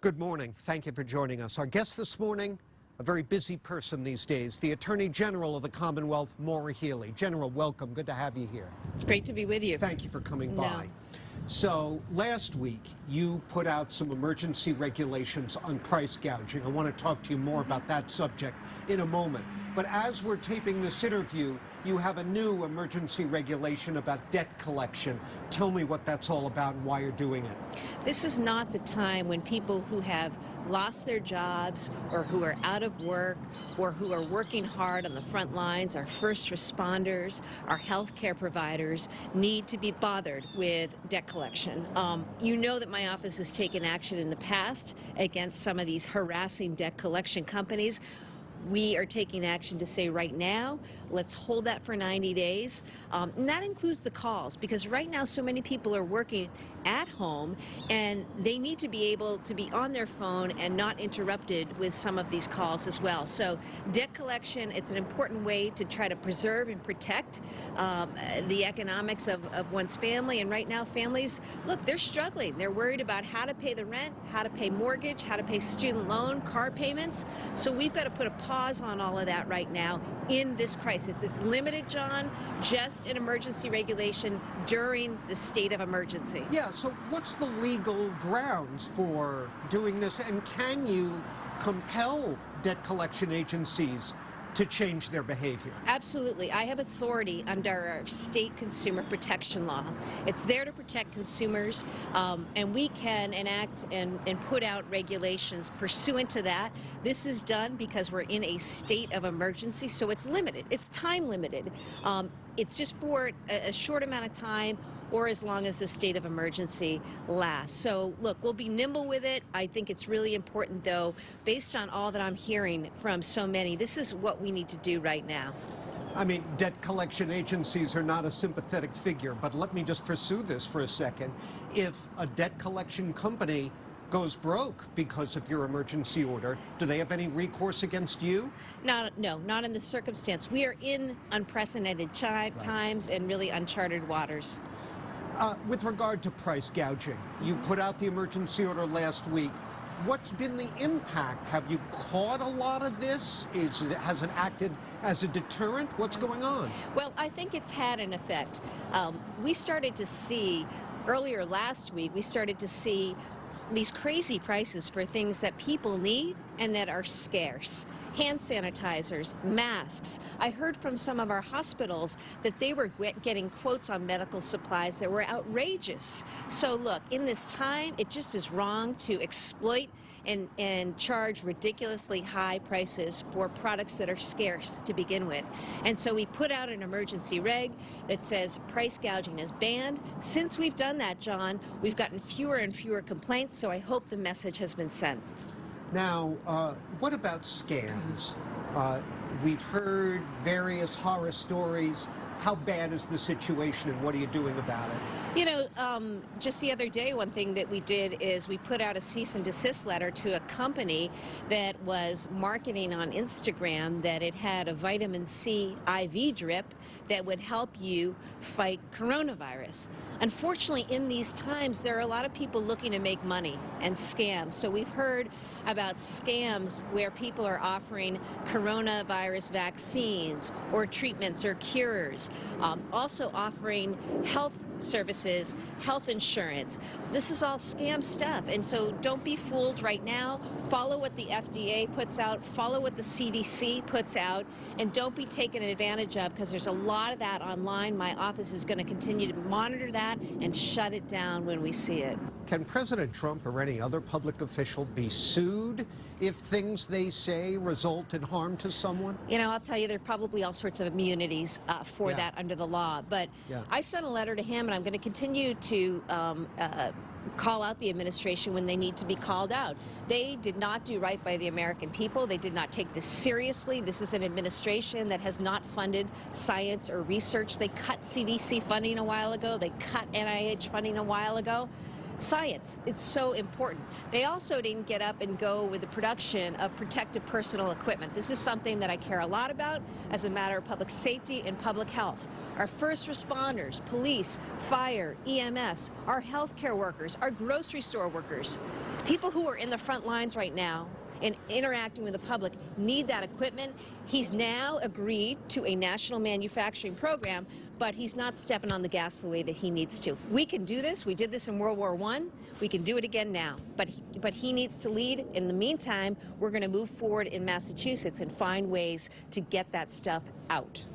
Good morning. Thank you for joining us. Our guest this morning, a very busy person these days, the Attorney General of the Commonwealth, Maura Healey. General, welcome. Good to have you here. It's great to be with you. Thank you for coming by. So last week, you put out some emergency regulations on price gouging. I want to talk to you more about that subject in a moment. But as we're taping this interview, you have a new emergency regulation about debt collection. Tell me what that's all about and why you're doing it. This is not the time when people who have lost their jobs or who are out of work or who are working hard on the front lines, our first responders, our healthcare providers, need to be bothered with debt collection. You know that my office has taken action in the past against some of these harassing debt collection companies. We are taking action to say right now, let's hold that for 90 days. And that includes the calls, because right now so many people are working at home and they need to be able to be on their phone and not interrupted with some of these calls as well. So debt collection, it's an important way to try to preserve and protect the economics of one's family. And right now families, look, they're struggling. They're worried about how to pay the rent, how to pay mortgage, how to pay student loan, car payments. So we've got to put a pause on all of that right now in this crisis. It's limited, John, just an emergency regulation during the state of emergency. Yeah, so what's the legal grounds for doing this, and can you compel debt collection agencies to change their behavior? Absolutely. I have authority under our state consumer protection law. It's there to protect consumers, and we can enact and put out regulations pursuant to that. This is done because we're in a state of emergency, so it's limited. It's time limited. It's just for a short amount of time or as long as the state of emergency lasts. So look, we'll be nimble with it. I think it's really important, though, based on all that I'm hearing from so many, this is what we need to do right now. I mean, debt collection agencies are not a sympathetic figure, but let me just pursue this for a second. If a debt collection company goes broke because of your emergency order, do they have any recourse against you? No, not in this circumstance. We are in unprecedented times and really uncharted waters. With regard to price gouging, you put out the emergency order last week. What's been the impact? Have you caught a lot of this? Has it acted as a deterrent? What's going on? Well, I think it's had an effect. We started to see, earlier last week, we started to see these crazy prices for things that people need and that are scarce. Hand sanitizers, masks. I heard from some of our hospitals that they were getting quotes on medical supplies that were outrageous. So look, in this time, it just is wrong to exploit and charge ridiculously high prices for products that are scarce to begin with. And so we put out an emergency reg that says price gouging is banned. Since we've done that, John, we've gotten fewer and fewer complaints, so I hope the message has been sent. Now, what about scams? We've heard various horror stories. How bad is the situation, and what are you doing about it? You know, just the other day, one thing that we did is we put out a cease and desist letter to a company that was marketing on Instagram that it had a vitamin C IV drip that would help you fight coronavirus. Unfortunately, in these times, there are a lot of people looking to make money and scams. So we've heard about scams where people are offering coronavirus vaccines or treatments or cures, also offering health services, health insurance. This is all scam stuff, and so don't be fooled right now. Follow what the FDA puts out, follow what the CDC puts out, and don't be taken advantage of, because there's a lot of that online. My office is going to continue to monitor that and shut it down when we see it. Can President Trump or any other public official be sued if things they say result in harm to someone? You know, I'll tell you, there are probably all sorts of immunities for that under the law. But I sent a letter to him, and I'm going to continue to call out the administration when they need to be called out. They did not do right by the American people. They did not take this seriously. This is an administration that has not funded science or research. They cut CDC funding a while ago. They cut NIH funding a while ago. Science, it's so important. They also didn't get up and go with the production of protective personal equipment. This is something that I care a lot about as a matter of public safety and public health. Our first responders, police, fire, EMS, our healthcare workers, our grocery store workers People who are in the front lines right now and interacting with the public need that equipment. He's now agreed to a national manufacturing program, but he's not stepping on the gas the way that he needs to. We can do this. We did this in World War I. We can do it again now. But he needs to lead. In the meantime, we're going to move forward in Massachusetts and find ways to get that stuff out.